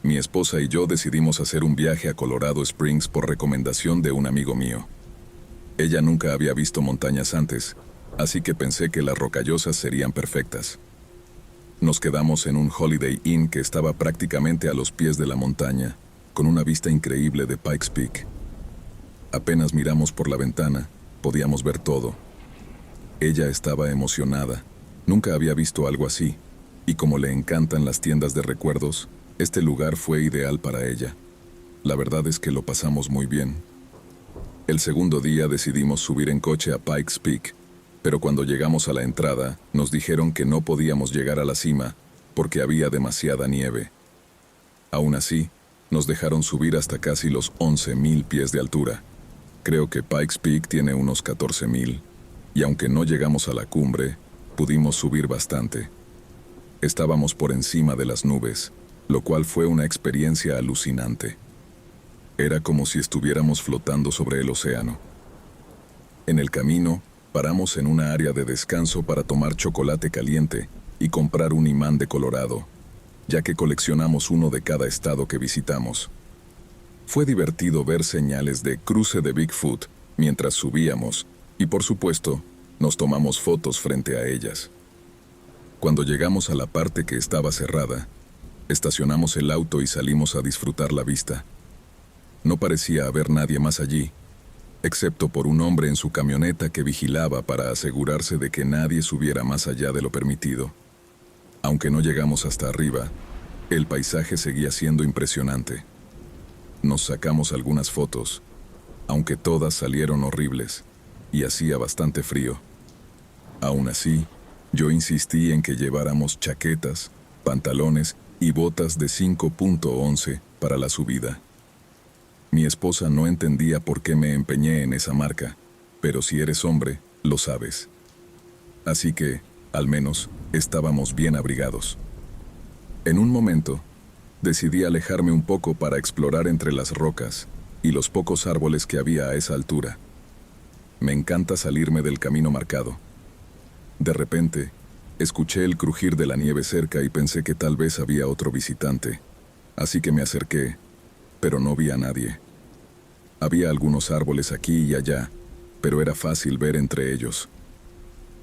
Mi esposa y yo decidimos hacer un viaje a Colorado Springs por recomendación de un amigo mío. Ella nunca había visto montañas antes, así que pensé que las rocallosas serían perfectas. Nos quedamos en un Holiday Inn que estaba prácticamente a los pies de la montaña, con una vista increíble de Pikes Peak. Apenas miramos por la ventana, podíamos ver todo. Ella estaba emocionada, nunca había visto algo así, y como le encantan las tiendas de recuerdos, este lugar fue ideal para ella. La verdad es que lo pasamos muy bien. El segundo día decidimos subir en coche a Pikes Peak, pero cuando llegamos a la entrada, nos dijeron que no podíamos llegar a la cima porque había demasiada nieve. Aún así, nos dejaron subir hasta casi los 11,000 pies de altura. Creo que Pikes Peak tiene unos 14,000, y aunque no llegamos a la cumbre, pudimos subir bastante. Estábamos por encima de las nubes, lo cual fue una experiencia alucinante. Era como si estuviéramos flotando sobre el océano. En el camino, paramos en una área de descanso para tomar chocolate caliente y comprar un imán de Colorado, ya que coleccionamos uno de cada estado que visitamos. Fue divertido ver señales de cruce de Bigfoot mientras subíamos y, por supuesto, nos tomamos fotos frente a ellas. Cuando llegamos a la parte que estaba cerrada, estacionamos el auto y salimos a disfrutar la vista. No parecía haber nadie más allí, excepto por un hombre en su camioneta que vigilaba para asegurarse de que nadie subiera más allá de lo permitido. Aunque no llegamos hasta arriba, el paisaje seguía siendo impresionante. Nos sacamos algunas fotos, aunque todas salieron horribles, y hacía bastante frío. Aún así, yo insistí en que lleváramos chaquetas, pantalones y botas de 5.11 para la subida. Mi esposa no entendía por qué me empeñé en esa marca, pero si eres hombre, lo sabes. Así que, al menos, estábamos bien abrigados. En un momento, decidí alejarme un poco para explorar entre las rocas y los pocos árboles que había a esa altura. Me encanta salirme del camino marcado. De repente, escuché el crujir de la nieve cerca y pensé que tal vez había otro visitante, así que me acerqué, pero no vi a nadie. Había algunos árboles aquí y allá, pero era fácil ver entre ellos.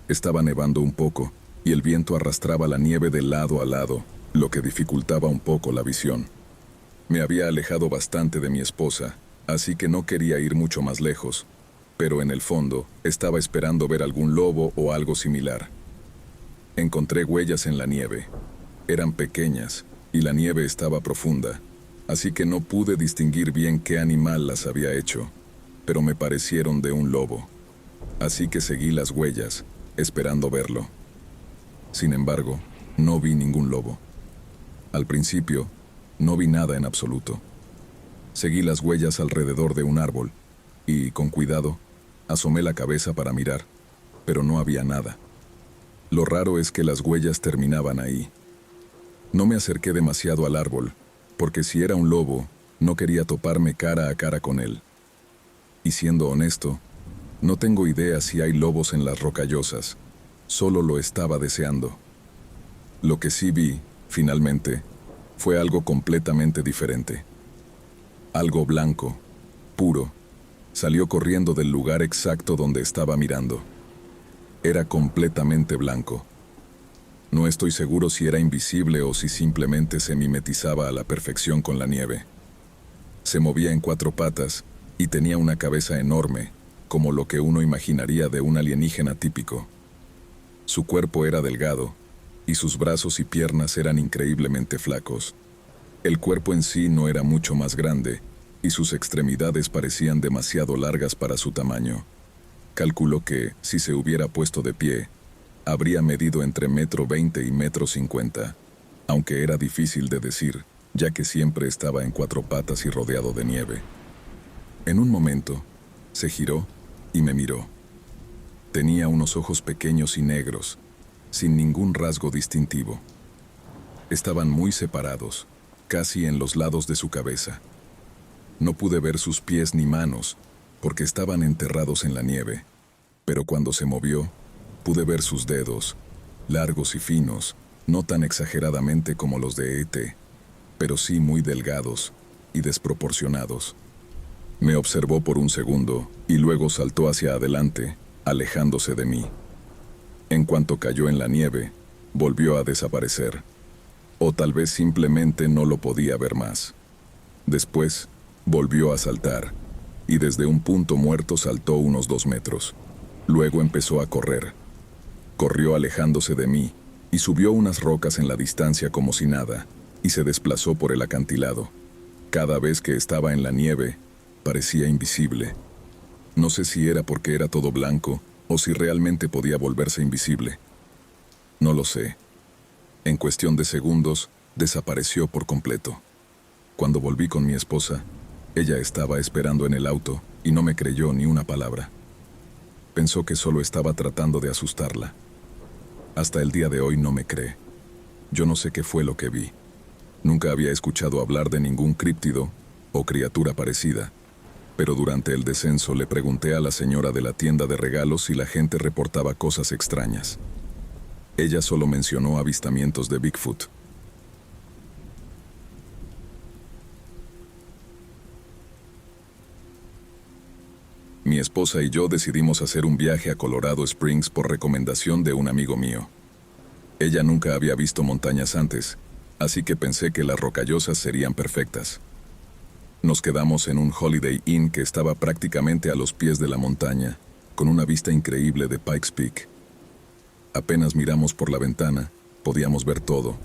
Estaba nevando un poco, y el viento arrastraba la nieve de lado a lado, lo que dificultaba un poco la visión. Me había alejado bastante de mi esposa, así que no quería ir mucho más lejos, pero en el fondo estaba esperando ver algún lobo o algo similar. Encontré huellas en la nieve. Eran pequeñas, y la nieve estaba profunda, así que no pude distinguir bien qué animal las había hecho, pero me parecieron de un lobo. Así que seguí las huellas, esperando verlo. Sin embargo, no vi ningún lobo. Al principio, no vi nada en absoluto. Seguí las huellas alrededor de un árbol, y, con cuidado, asomé la cabeza para mirar, pero no había nada. Lo raro es que las huellas terminaban ahí. No me acerqué demasiado al árbol, porque si era un lobo, no quería toparme cara a cara con él. Y siendo honesto, no tengo idea si hay lobos en las rocallosas, solo lo estaba deseando. Lo que sí vi, finalmente, fue algo completamente diferente. Algo blanco, puro, salió corriendo del lugar exacto donde estaba mirando. Era completamente blanco. No estoy seguro si era invisible o si simplemente se mimetizaba a la perfección con la nieve. Se movía en 4 patas y tenía una cabeza enorme, como lo que uno imaginaría de un alienígena típico. Su cuerpo era delgado, y sus brazos y piernas eran increíblemente flacos. El cuerpo en sí no era mucho más grande, y sus extremidades parecían demasiado largas para su tamaño. Calculo que, si se hubiera puesto de pie, habría medido entre 1,20 m y 1,50 m, aunque era difícil de decir, ya que siempre estaba en 4 patas y rodeado de nieve. En un momento, se giró y me miró. Tenía unos ojos pequeños y negros, sin ningún rasgo distintivo. Estaban muy separados, casi en los lados de su cabeza. No pude ver sus pies ni manos, porque estaban enterrados en la nieve, pero cuando se movió, pude ver sus dedos, largos y finos, no tan exageradamente como los de E.T. pero sí muy delgados y desproporcionados. Me observó por un segundo y luego saltó hacia adelante, alejándose de mí. En cuanto cayó en la nieve, volvió a desaparecer. O tal vez simplemente no lo podía ver más. Después, volvió a saltar, y desde un punto muerto saltó unos 2 metros. Luego empezó a correr. Corrió alejándose de mí, y subió unas rocas en la distancia como si nada, y se desplazó por el acantilado. Cada vez que estaba en la nieve, parecía invisible. No sé si era porque era todo blanco, o si realmente podía volverse invisible. No lo sé. En cuestión de segundos, desapareció por completo. Cuando volví con mi esposa, ella estaba esperando en el auto y no me creyó ni una palabra. Pensó que solo estaba tratando de asustarla. Hasta el día de hoy no me cree. Yo no sé qué fue lo que vi. Nunca había escuchado hablar de ningún críptido o criatura parecida, pero durante el descenso le pregunté a la señora de la tienda de regalos si la gente reportaba cosas extrañas. Ella solo mencionó avistamientos de Bigfoot. Mi esposa y yo decidimos hacer un viaje a Colorado Springs por recomendación de un amigo mío. Ella nunca había visto montañas antes, así que pensé que las rocallosas serían perfectas. Nos quedamos en un Holiday Inn que estaba prácticamente a los pies de la montaña, con una vista increíble de Pikes Peak. Apenas miramos por la ventana, podíamos ver todo.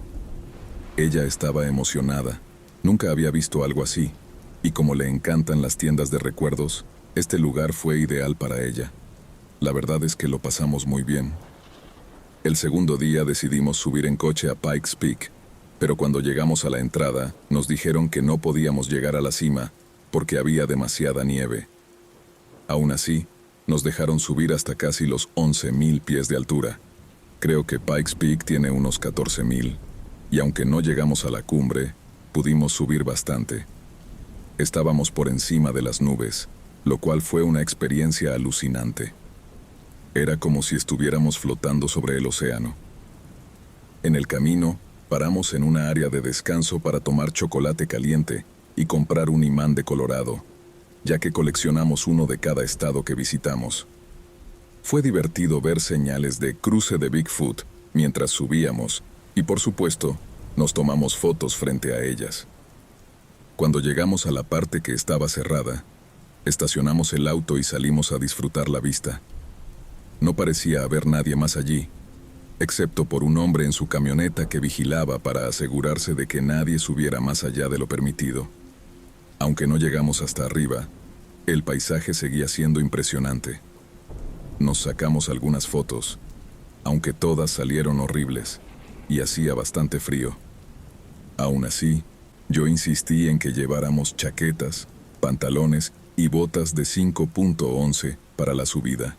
Ella estaba emocionada, nunca había visto algo así, y como le encantan las tiendas de recuerdos, este lugar fue ideal para ella. La verdad es que lo pasamos muy bien. El segundo día decidimos subir en coche a Pikes Peak, pero cuando llegamos a la entrada, nos dijeron que no podíamos llegar a la cima porque había demasiada nieve. Aún así, nos dejaron subir hasta casi los 11,000 pies de altura. Creo que Pikes Peak tiene unos 14,000, y aunque no llegamos a la cumbre, pudimos subir bastante. Estábamos por encima de las nubes, lo cual fue una experiencia alucinante. Era como si estuviéramos flotando sobre el océano. En el camino, paramos en una área de descanso para tomar chocolate caliente y comprar un imán de Colorado, ya que coleccionamos uno de cada estado que visitamos. Fue divertido ver señales de cruce de Bigfoot mientras subíamos, y por supuesto, nos tomamos fotos frente a ellas. Cuando llegamos a la parte que estaba cerrada, estacionamos el auto y salimos a disfrutar la vista. No parecía haber nadie más allí, excepto por un hombre en su camioneta que vigilaba para asegurarse de que nadie subiera más allá de lo permitido. Aunque no llegamos hasta arriba, el paisaje seguía siendo impresionante. Nos sacamos algunas fotos, aunque todas salieron horribles, y hacía bastante frío. Aún así, yo insistí en que lleváramos chaquetas, pantalones y botas de 5.11 para la subida.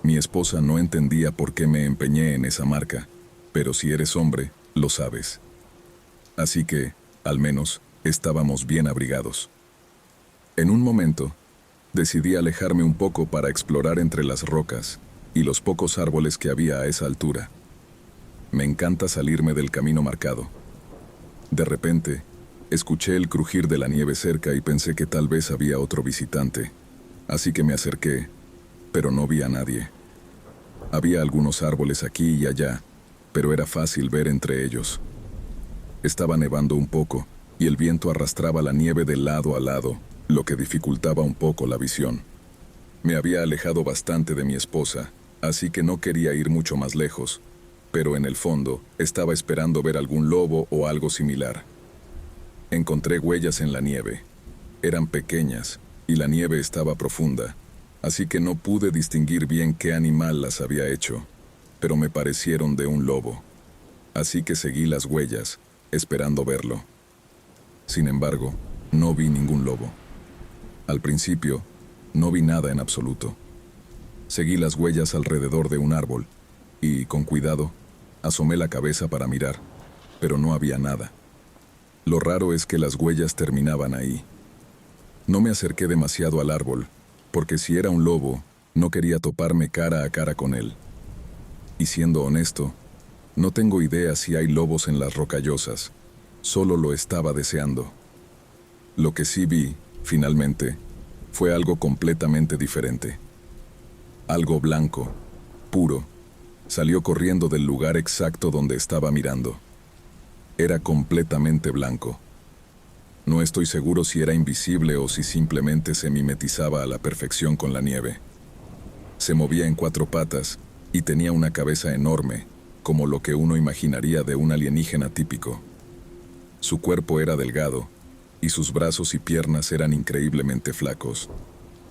Mi esposa no entendía por qué me empeñé en esa marca, pero si eres hombre, lo sabes. Así que, al menos, estábamos bien abrigados. En un momento, decidí alejarme un poco para explorar entre las rocas y los pocos árboles que había a esa altura. Me encanta salirme del camino marcado. De repente, escuché el crujir de la nieve cerca y pensé que tal vez había otro visitante, así que me acerqué, pero no vi a nadie. Había algunos árboles aquí y allá, pero era fácil ver entre ellos. Estaba nevando un poco, y el viento arrastraba la nieve de lado a lado, lo que dificultaba un poco la visión. Me había alejado bastante de mi esposa, así que no quería ir mucho más lejos, pero en el fondo estaba esperando ver algún lobo o algo similar. Encontré huellas en la nieve. Eran pequeñas, y la nieve estaba profunda, así que no pude distinguir bien qué animal las había hecho, pero me parecieron de un lobo. Así que seguí las huellas, esperando verlo. Sin embargo, no vi ningún lobo. Al principio, no vi nada en absoluto. Seguí las huellas alrededor de un árbol, y, con cuidado, asomé la cabeza para mirar, pero no había nada. Lo raro es que las huellas terminaban ahí. No me acerqué demasiado al árbol, porque si era un lobo, no quería toparme cara a cara con él. Y siendo honesto, no tengo idea si hay lobos en las Rocallosas, solo lo estaba deseando. Lo que sí vi, finalmente, fue algo completamente diferente. Algo blanco, puro, salió corriendo del lugar exacto donde estaba mirando. Era completamente blanco. No estoy seguro si era invisible o si simplemente se mimetizaba a la perfección con la nieve. Se movía en 4 patas y tenía una cabeza enorme, como lo que uno imaginaría de un alienígena típico. Su cuerpo era delgado, y sus brazos y piernas eran increíblemente flacos.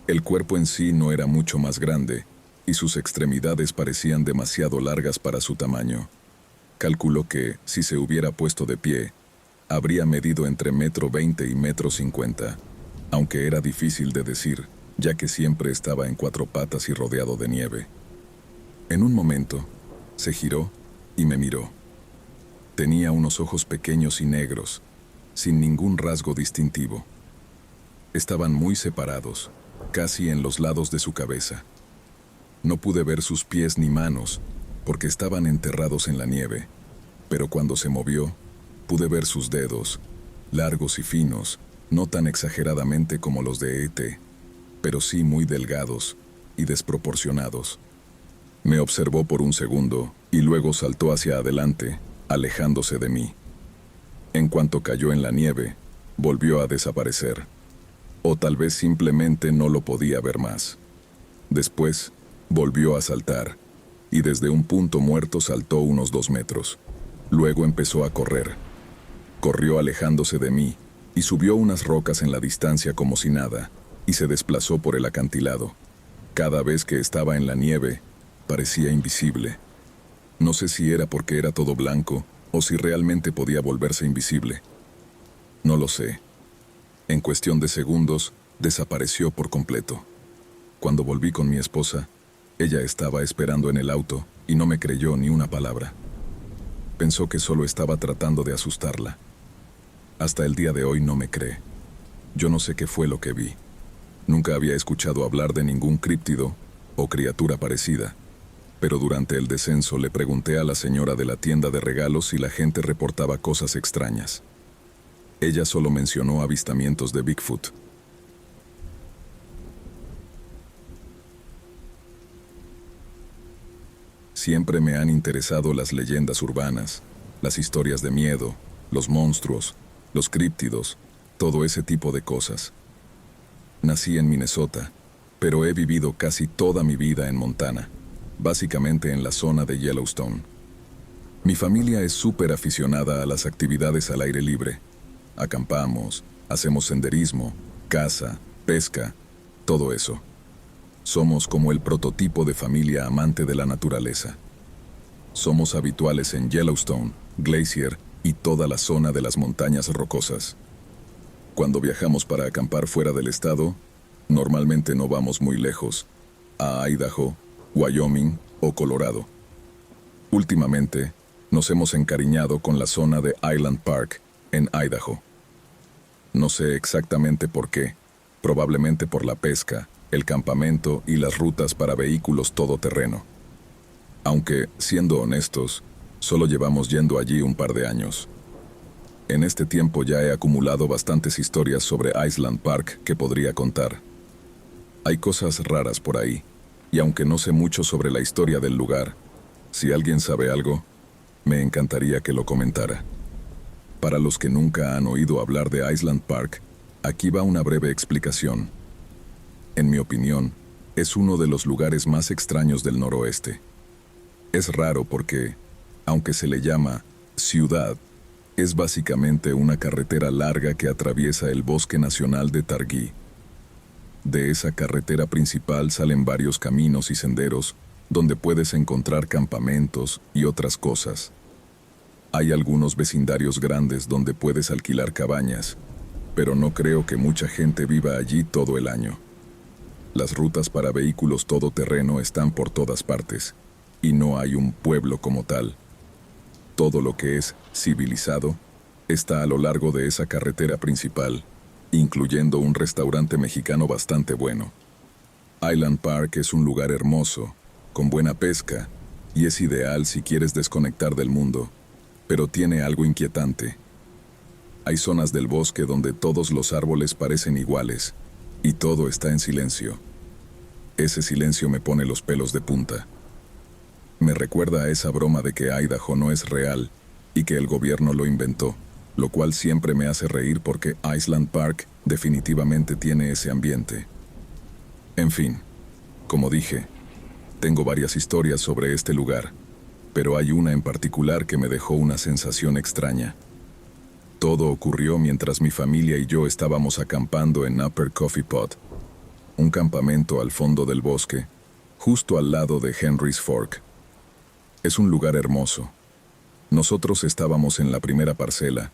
El cuerpo en sí no era mucho más grande, y sus extremidades parecían demasiado largas para su tamaño. Calculó que, si se hubiera puesto de pie, habría medido entre 1,20 m y 1,50 m, aunque era difícil de decir, ya que siempre estaba en 4 patas y rodeado de nieve. En un momento, se giró y me miró. Tenía unos ojos pequeños y negros, sin ningún rasgo distintivo. Estaban muy separados, casi en los lados de su cabeza. No pude ver sus pies ni manos, porque estaban enterrados en la nieve, pero cuando se movió, pude ver sus dedos, largos y finos, no tan exageradamente como los de E.T., pero sí muy delgados y desproporcionados. Me observó por un segundo y luego saltó hacia adelante, alejándose de mí. En cuanto cayó en la nieve, volvió a desaparecer. O tal vez simplemente no lo podía ver más. Después, volvió a saltar, y desde un punto muerto saltó unos 2 metros. Luego empezó a correr. Corrió alejándose de mí, y subió unas rocas en la distancia como si nada, y se desplazó por el acantilado. Cada vez que estaba en la nieve, parecía invisible. No sé si era porque era todo blanco, o si realmente podía volverse invisible. No lo sé. En cuestión de segundos, desapareció por completo. Cuando volví con mi esposa, ella estaba esperando en el auto y no me creyó ni una palabra. Pensó que solo estaba tratando de asustarla. Hasta el día de hoy no me cree. Yo no sé qué fue lo que vi. Nunca había escuchado hablar de ningún críptido o criatura parecida, pero durante el descenso le pregunté a la señora de la tienda de regalos si la gente reportaba cosas extrañas. Ella solo mencionó avistamientos de Bigfoot. Siempre me han interesado las leyendas urbanas, las historias de miedo, los monstruos, los críptidos, todo ese tipo de cosas. Nací en Minnesota, pero he vivido casi toda mi vida en Montana, básicamente en la zona de Yellowstone. Mi familia es súper aficionada a las actividades al aire libre. Acampamos, hacemos senderismo, caza, pesca, todo eso. Somos como el prototipo de familia amante de la naturaleza. Somos habituales en Yellowstone, Glacier y toda la zona de las montañas rocosas. Cuando viajamos para acampar fuera del estado, normalmente no vamos muy lejos, a Idaho, Wyoming o Colorado. Últimamente, nos hemos encariñado con la zona de Island Park, en Idaho. No sé exactamente por qué, probablemente por la pesca, el campamento y las rutas para vehículos todoterreno. Aunque, siendo honestos, solo llevamos yendo allí un par de años. En este tiempo ya he acumulado bastantes historias sobre Island Park que podría contar. Hay cosas raras por ahí, y aunque no sé mucho sobre la historia del lugar, si alguien sabe algo, me encantaría que lo comentara. Para los que nunca han oído hablar de Island Park, aquí va una breve explicación. En mi opinión, es uno de los lugares más extraños del noroeste. Es raro porque, aunque se le llama ciudad, es básicamente una carretera larga que atraviesa el Bosque Nacional de Targhee. De esa carretera principal salen varios caminos y senderos donde puedes encontrar campamentos y otras cosas. Hay algunos vecindarios grandes donde puedes alquilar cabañas, pero no creo que mucha gente viva allí todo el año. Las rutas para vehículos todoterreno están por todas partes, y no hay un pueblo como tal. Todo lo que es civilizado está a lo largo de esa carretera principal, incluyendo un restaurante mexicano bastante bueno. Island Park es un lugar hermoso, con buena pesca, y es ideal si quieres desconectar del mundo, pero tiene algo inquietante. Hay zonas del bosque donde todos los árboles parecen iguales y todo está en silencio. Ese silencio me pone los pelos de punta. Me recuerda a esa broma de que Idaho no es real y que el gobierno lo inventó, lo cual siempre me hace reír porque Island Park definitivamente tiene ese ambiente. En fin, como dije, tengo varias historias sobre este lugar, pero hay una en particular que me dejó una sensación extraña. Todo ocurrió mientras mi familia y yo estábamos acampando en Upper Coffee Pot, un campamento al fondo del bosque, justo al lado de Henry's Fork. Es un lugar hermoso. Nosotros estábamos en la primera parcela,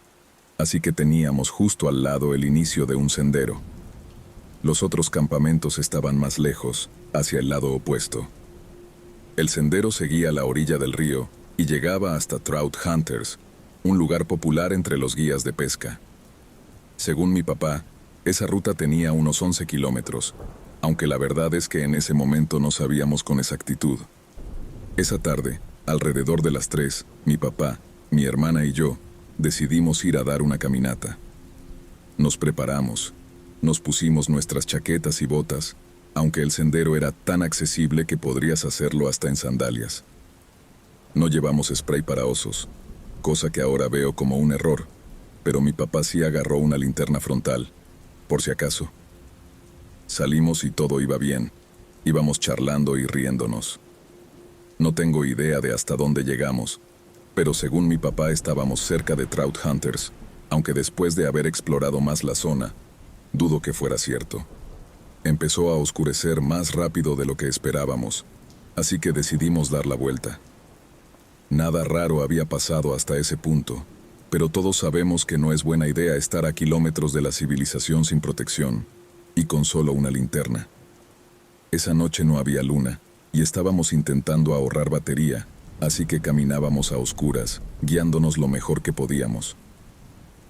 así que teníamos justo al lado el inicio de un sendero. Los otros campamentos estaban más lejos, hacia el lado opuesto. El sendero seguía la orilla del río y llegaba hasta Trout Hunters, un lugar popular entre los guías de pesca. Según mi papá, esa ruta tenía unos 11 kilómetros, aunque la verdad es que en ese momento no sabíamos con exactitud. Esa tarde, alrededor de las 3, mi papá, mi hermana y yo decidimos ir a dar una caminata. Nos preparamos, nos pusimos nuestras chaquetas y botas, aunque el sendero era tan accesible que podrías hacerlo hasta en sandalias. No llevamos spray para osos, cosa que ahora veo como un error, pero mi papá sí agarró una linterna frontal, por si acaso. Salimos y todo iba bien. Íbamos charlando y riéndonos. No tengo idea de hasta dónde llegamos, pero según mi papá estábamos cerca de Trout Hunters, aunque después de haber explorado más la zona, dudo que fuera cierto. Empezó a oscurecer más rápido de lo que esperábamos, así que decidimos dar la vuelta. Nada raro había pasado hasta ese punto, pero todos sabemos que no es buena idea estar a kilómetros de la civilización sin protección, y con solo una linterna. Esa noche no había luna, y estábamos intentando ahorrar batería, así que caminábamos a oscuras, guiándonos lo mejor que podíamos.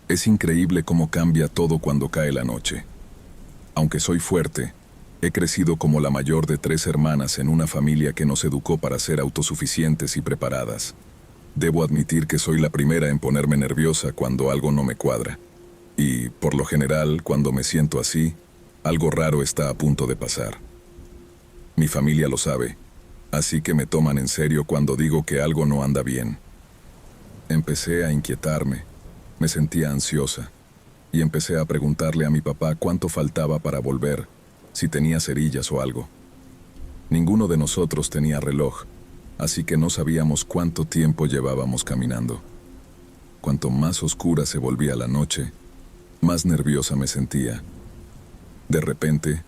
Es increíble cómo cambia todo cuando cae la noche. Aunque soy fuerte, he crecido como la mayor de 3 hermanas en una familia que nos educó para ser autosuficientes y preparadas. Debo admitir que soy la primera en ponerme nerviosa cuando algo no me cuadra. Y, por lo general, cuando me siento así, algo raro está a punto de pasar. Mi familia lo sabe, así que me toman en serio cuando digo que algo no anda bien. Empecé a inquietarme, me sentía ansiosa, y empecé a preguntarle a mi papá cuánto faltaba para volver, si tenía cerillas o algo. Ninguno de nosotros tenía reloj, así que no sabíamos cuánto tiempo llevábamos caminando. Cuanto más oscura se volvía la noche, más nerviosa me sentía. De repente,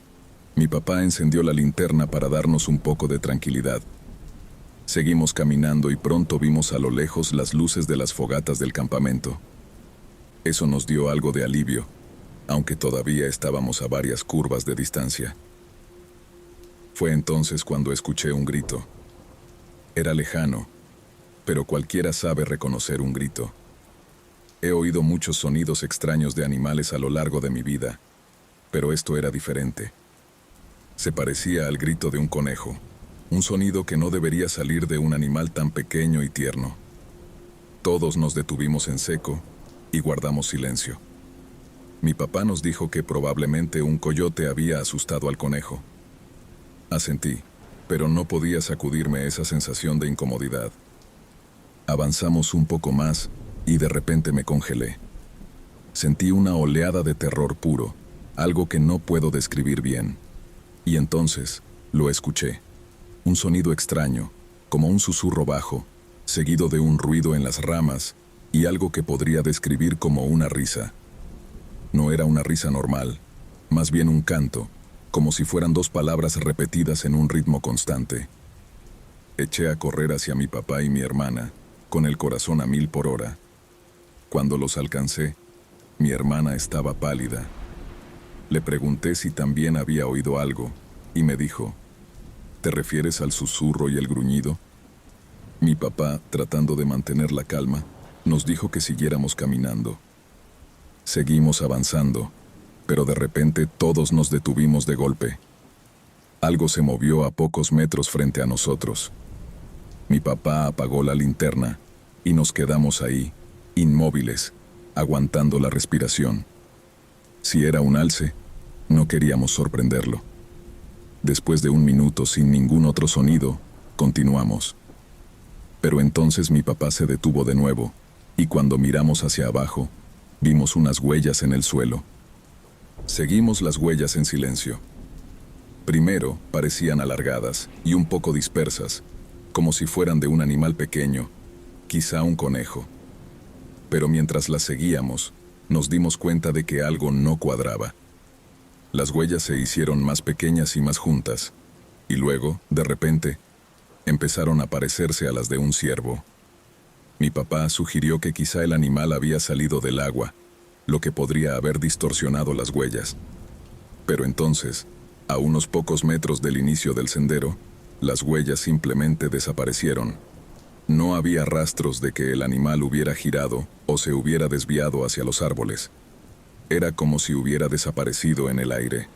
mi papá encendió la linterna para darnos un poco de tranquilidad. Seguimos caminando y pronto vimos a lo lejos las luces de las fogatas del campamento. Eso nos dio algo de alivio, aunque todavía estábamos a varias curvas de distancia. Fue entonces cuando escuché un grito. Era lejano, pero cualquiera sabe reconocer un grito. He oído muchos sonidos extraños de animales a lo largo de mi vida, pero esto era diferente. Se parecía al grito de un conejo, un sonido que no debería salir de un animal tan pequeño y tierno. Todos nos detuvimos en seco y guardamos silencio. Mi papá nos dijo que probablemente un coyote había asustado al conejo. Asentí, pero no podía sacudirme esa sensación de incomodidad. Avanzamos un poco más y de repente me congelé. Sentí una oleada de terror puro, algo que no puedo describir bien. Y entonces lo escuché. Un sonido extraño, como un susurro bajo, seguido de un ruido en las ramas y algo que podría describir como una risa. No era una risa normal, más bien un canto, como si fueran 2 palabras repetidas en un ritmo constante. Eché a correr hacia mi papá y mi hermana, con el corazón a 1000 por hora. Cuando los alcancé, mi hermana estaba pálida. Le pregunté si también había oído algo, y me dijo, ¿te refieres al susurro y el gruñido? Mi papá, tratando de mantener la calma, nos dijo que siguiéramos caminando. Seguimos avanzando, pero de repente todos nos detuvimos de golpe. Algo se movió a pocos metros frente a nosotros. Mi papá apagó la linterna y nos quedamos ahí, inmóviles, aguantando la respiración. Si era un alce, no queríamos sorprenderlo. Después de 1 minuto sin ningún otro sonido, continuamos. Pero entonces mi papá se detuvo de nuevo, y cuando miramos hacia abajo, vimos unas huellas en el suelo. Seguimos las huellas en silencio. Primero parecían alargadas y un poco dispersas, como si fueran de un animal pequeño, quizá un conejo. Pero mientras las seguíamos, nos dimos cuenta de que algo no cuadraba. Las huellas se hicieron más pequeñas y más juntas, y luego, de repente, empezaron a parecerse a las de un ciervo. Mi papá sugirió que quizá el animal había salido del agua, lo que podría haber distorsionado las huellas. Pero entonces, a unos pocos metros del inicio del sendero, las huellas simplemente desaparecieron. No había rastros de que el animal hubiera girado o se hubiera desviado hacia los árboles. Era como si hubiera desaparecido en el aire.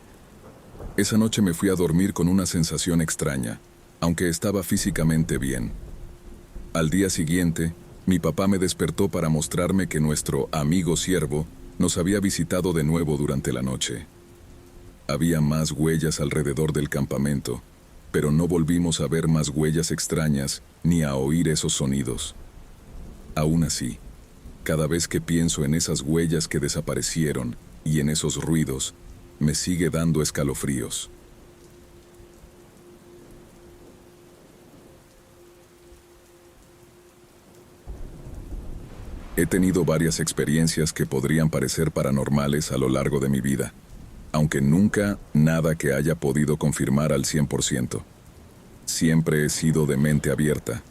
Esa noche me fui a dormir con una sensación extraña, aunque estaba físicamente bien. Al día siguiente, mi papá me despertó para mostrarme que nuestro amigo ciervo nos había visitado de nuevo durante la noche. Había más huellas alrededor del campamento, pero no volvimos a ver más huellas extrañas ni a oír esos sonidos. Aún así, cada vez que pienso en esas huellas que desaparecieron y en esos ruidos, me sigue dando escalofríos. He tenido varias experiencias que podrían parecer paranormales a lo largo de mi vida, aunque nunca nada que haya podido confirmar al 100%. Siempre he sido de mente abierta,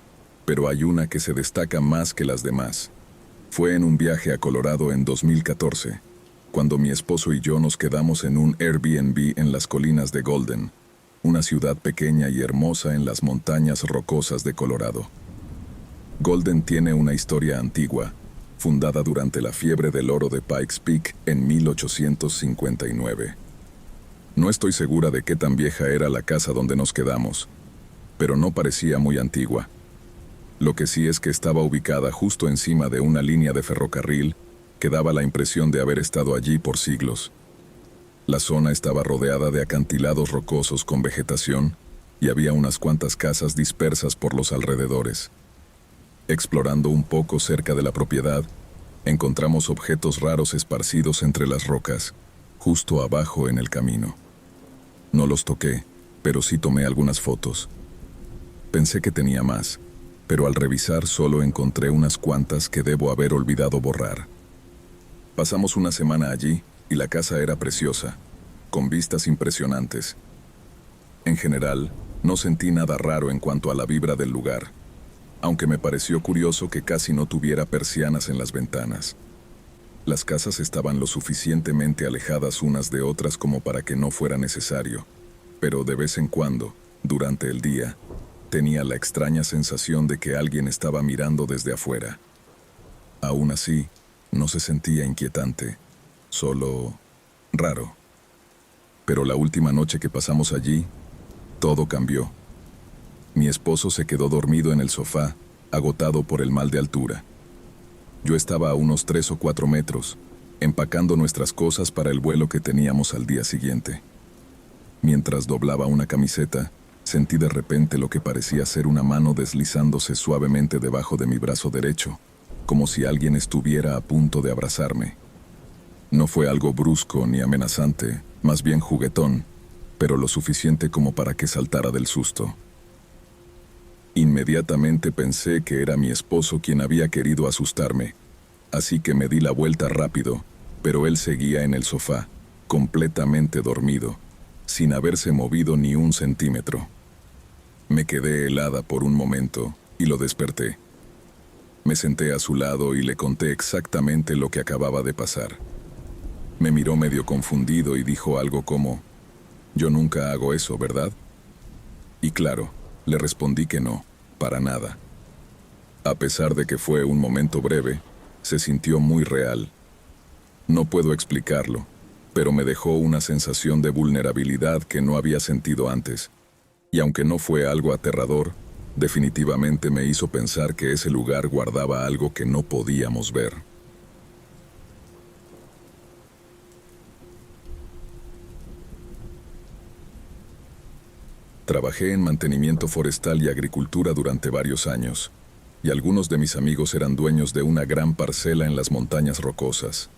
pero hay una que se destaca más que las demás. Fue en un viaje a Colorado en 2014, cuando mi esposo y yo nos quedamos en un Airbnb en las colinas de Golden, una ciudad pequeña y hermosa en las montañas rocosas de Colorado. Golden tiene una historia antigua, fundada durante la fiebre del oro de Pikes Peak en 1859. No estoy segura de qué tan vieja era la casa donde nos quedamos, pero no parecía muy antigua. Lo que sí es que estaba ubicada justo encima de una línea de ferrocarril que daba la impresión de haber estado allí por siglos. La zona estaba rodeada de acantilados rocosos con vegetación y había unas cuantas casas dispersas por los alrededores. Explorando un poco cerca de la propiedad, encontramos objetos raros esparcidos entre las rocas, justo abajo en el camino. No los toqué, pero sí tomé algunas fotos. Pensé que tenía más, pero al revisar solo encontré unas cuantas que debo haber olvidado borrar. Pasamos una semana allí y la casa era preciosa, con vistas impresionantes. En general, no sentí nada raro en cuanto a la vibra del lugar, aunque me pareció curioso que casi no tuviera persianas en las ventanas. Las casas estaban lo suficientemente alejadas unas de otras como para que no fuera necesario, pero de vez en cuando, durante el día, tenía la extraña sensación de que alguien estaba mirando desde afuera. Aún así, no se sentía inquietante, solo raro. Pero la última noche que pasamos allí, todo cambió. Mi esposo se quedó dormido en el sofá, agotado por el mal de altura. Yo estaba a unos 3 o 4 metros, empacando nuestras cosas para el vuelo que teníamos al día siguiente. Mientras doblaba una camiseta, sentí de repente lo que parecía ser una mano deslizándose suavemente debajo de mi brazo derecho, como si alguien estuviera a punto de abrazarme. No fue algo brusco ni amenazante, más bien juguetón, pero lo suficiente como para que saltara del susto. Inmediatamente pensé que era mi esposo quien había querido asustarme, así que me di la vuelta rápido, pero él seguía en el sofá, completamente dormido, sin haberse movido ni un centímetro. Me quedé helada por un momento y lo desperté. Me senté a su lado y le conté exactamente lo que acababa de pasar. Me miró medio confundido y dijo algo como: «Yo nunca hago eso, ¿verdad?». Y claro, le respondí que no, para nada. A pesar de que fue un momento breve, se sintió muy real. No puedo explicarlo, pero me dejó una sensación de vulnerabilidad que no había sentido antes. Y aunque no fue algo aterrador, definitivamente me hizo pensar que ese lugar guardaba algo que no podíamos ver. Trabajé en mantenimiento forestal y agricultura durante varios años, y algunos de mis amigos eran dueños de una gran parcela en las montañas rocosas.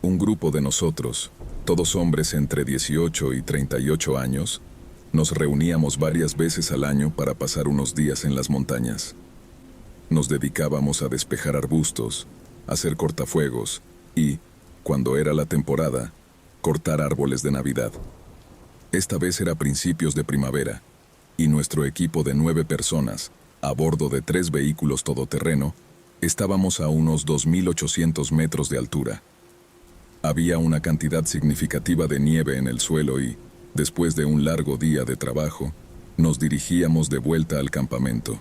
Un grupo de nosotros, todos hombres entre 18 y 38 años, nos reuníamos varias veces al año para pasar unos días en las montañas. Nos dedicábamos a despejar arbustos, hacer cortafuegos y, cuando era la temporada, cortar árboles de Navidad. Esta vez era principios de primavera, y nuestro equipo de 9 personas, a bordo de 3 vehículos todoterreno, estábamos a unos 2.800 metros de altura. Había una cantidad significativa de nieve en el suelo y, después de un largo día de trabajo, nos dirigíamos de vuelta al campamento.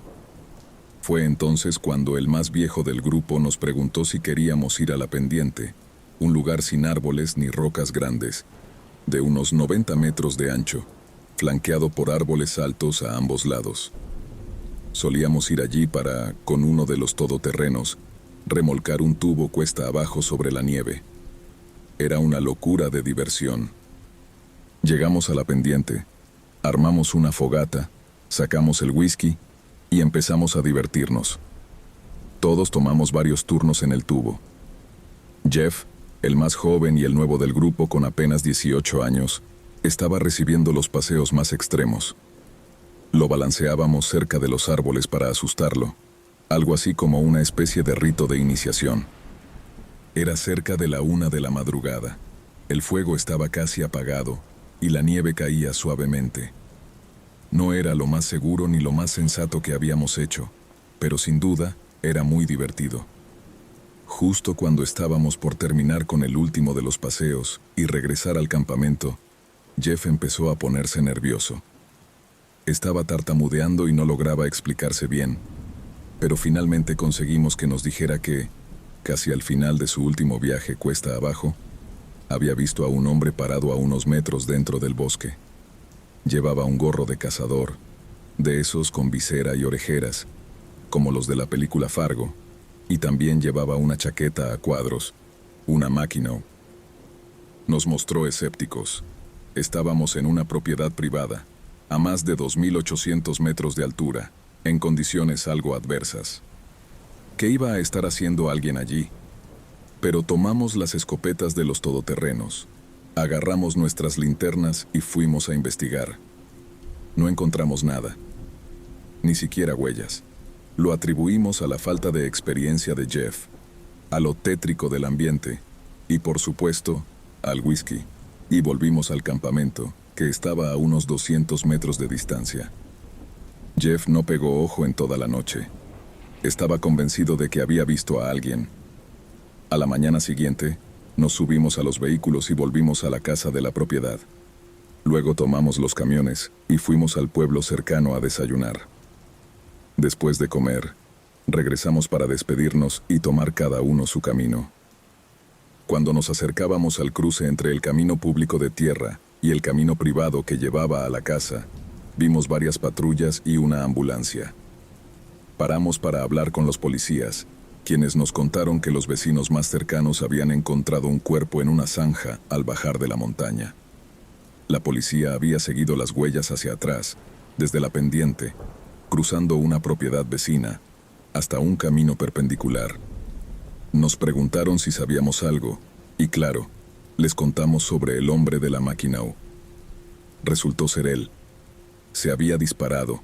Fue entonces cuando el más viejo del grupo nos preguntó si queríamos ir a la pendiente, un lugar sin árboles ni rocas grandes, de unos 90 metros de ancho, flanqueado por árboles altos a ambos lados. Solíamos ir allí para, con uno de los todoterrenos, remolcar un tubo cuesta abajo sobre la nieve. Era una locura de diversión. Llegamos a la pendiente, armamos una fogata, sacamos el whisky y empezamos a divertirnos. Todos tomamos varios turnos en el tubo. Jeff, el más joven y el nuevo del grupo con apenas 18 años, estaba recibiendo los paseos más extremos. Lo balanceábamos cerca de los árboles para asustarlo, algo así como una especie de rito de iniciación. Era cerca de la 1 de la madrugada. El fuego estaba casi apagado y la nieve caía suavemente. No era lo más seguro ni lo más sensato que habíamos hecho, pero sin duda era muy divertido. Justo cuando estábamos por terminar con el último de los paseos y regresar al campamento, Jeff empezó a ponerse nervioso. Estaba tartamudeando y no lograba explicarse bien, pero finalmente conseguimos que nos dijera que, casi al final de su último viaje cuesta abajo, había visto a un hombre parado a unos metros dentro del bosque. Llevaba un gorro de cazador, de esos con visera y orejeras, como los de la película Fargo, y también llevaba una chaqueta a cuadros, una Mackinac. Nos mostró escépticos. Estábamos en una propiedad privada, a más de 2.800 metros de altura, en condiciones algo adversas. ¿Qué iba a estar haciendo alguien allí? Pero tomamos las escopetas de los todoterrenos, agarramos nuestras linternas y fuimos a investigar. No encontramos nada, ni siquiera huellas. Lo atribuimos a la falta de experiencia de Jeff, a lo tétrico del ambiente y, por supuesto, al whisky. Y volvimos al campamento, que estaba a unos 200 metros de distancia. Jeff no pegó ojo en toda la noche. Estaba convencido de que había visto a alguien. A la mañana siguiente, nos subimos a los vehículos y volvimos a la casa de la propiedad. Luego tomamos los camiones y fuimos al pueblo cercano a desayunar. Después de comer, regresamos para despedirnos y tomar cada uno su camino. Cuando nos acercábamos al cruce entre el camino público de tierra y el camino privado que llevaba a la casa, vimos varias patrullas y una ambulancia. Paramos para hablar con los policías, quienes nos contaron que los vecinos más cercanos habían encontrado un cuerpo en una zanja al bajar de la montaña. La policía había seguido las huellas hacia atrás, desde la pendiente, cruzando una propiedad vecina, hasta un camino perpendicular. Nos preguntaron si sabíamos algo, y claro, les contamos sobre el hombre de la Mackinac. Resultó ser él. Se había disparado,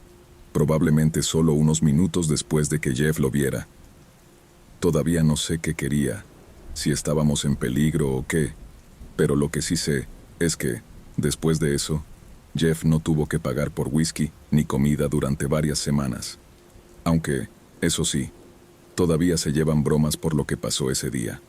probablemente solo unos minutos después de que Jeff lo viera. Todavía no sé qué quería, si estábamos en peligro o qué, pero lo que sí sé es que, después de eso, Jeff no tuvo que pagar por whisky ni comida durante varias semanas. Aunque, eso sí, todavía se llevan bromas por lo que pasó ese día.